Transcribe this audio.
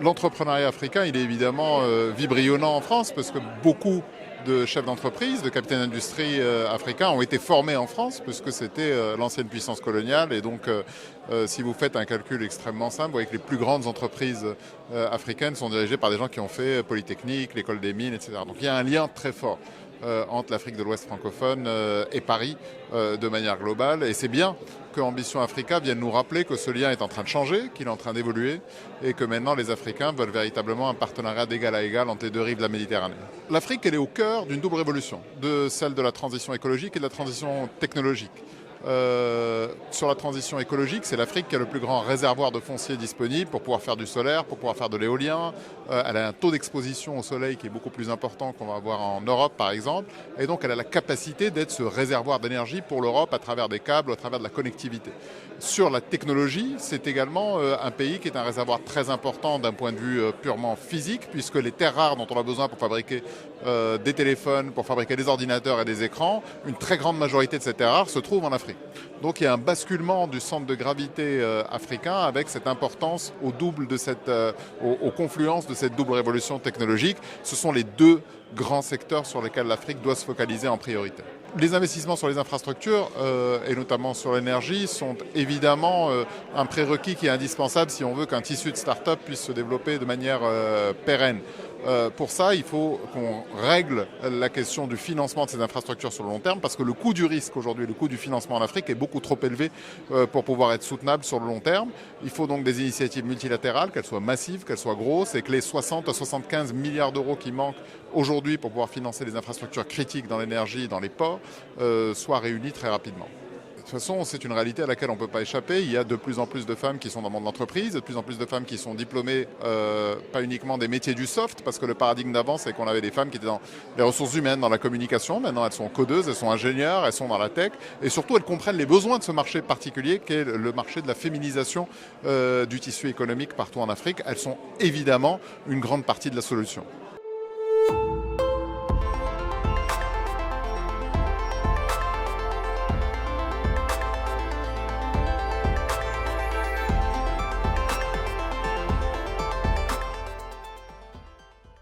L'entrepreneuriat africain, il est évidemment vibrillonnant en France parce que beaucoup de chefs d'entreprise, de capitaines d'industrie africains ont été formés en France puisque c'était l'ancienne puissance coloniale. Et donc, si vous faites un calcul extrêmement simple, vous voyez que les plus grandes entreprises africaines sont dirigées par des gens qui ont fait Polytechnique, l'école des mines, etc. Donc il y a un lien très fort entre l'Afrique de l'Ouest francophone et Paris de manière globale. Et c'est bien que Ambition Africa vienne nous rappeler que ce lien est en train de changer, qu'il est en train d'évoluer et que maintenant les Africains veulent véritablement un partenariat d'égal à égal entre les deux rives de la Méditerranée. L'Afrique, elle est au cœur d'une double révolution, de celle de la transition écologique et de la transition technologique. Sur la transition écologique, c'est l'Afrique qui a le plus grand réservoir de foncier disponible pour pouvoir faire du solaire, pour pouvoir faire de l'éolien. Elle a un taux d'exposition au soleil qui est beaucoup plus important qu'on va avoir en Europe, par exemple. Et donc, elle a la capacité d'être ce réservoir d'énergie pour l'Europe à travers des câbles, à travers de la connectivité. Sur la technologie, c'est également un pays qui est un réservoir très important d'un point de vue purement physique, puisque les terres rares dont on a besoin pour fabriquer des téléphones, pour fabriquer des ordinateurs et des écrans, une très grande majorité de ces terres rares se trouvent en Afrique. Donc il y a un basculement du centre de gravité africain avec cette importance au double de aux confluences de cette double révolution technologique. Ce sont les deux grands secteurs sur lesquels l'Afrique doit se focaliser en priorité. Les investissements sur les infrastructures et notamment sur l'énergie sont évidemment un prérequis qui est indispensable si on veut qu'un tissu de start-up puisse se développer de manière pérenne. Pour ça, il faut qu'on règle la question du financement de ces infrastructures sur le long terme parce que le coût du risque aujourd'hui, le coût du financement en Afrique est beaucoup trop élevé pour pouvoir être soutenable sur le long terme. Il faut donc des initiatives multilatérales, qu'elles soient massives, qu'elles soient grosses et que les 60 à 75 milliards d'euros qui manquent aujourd'hui pour pouvoir financer les infrastructures critiques dans l'énergie et dans les ports soient réunis très rapidement. De toute façon, c'est une réalité à laquelle on ne peut pas échapper. Il y a de plus en plus de femmes qui sont dans le monde de l'entreprise, de plus en plus de femmes qui sont diplômées, pas uniquement des métiers du soft, parce que le paradigme d'avant, c'est qu'on avait des femmes qui étaient dans les ressources humaines, dans la communication. Maintenant, elles sont codeuses, elles sont ingénieures, elles sont dans la tech. Et surtout, elles comprennent les besoins de ce marché particulier, qui est le marché de la féminisation du tissu économique partout en Afrique. Elles sont évidemment une grande partie de la solution.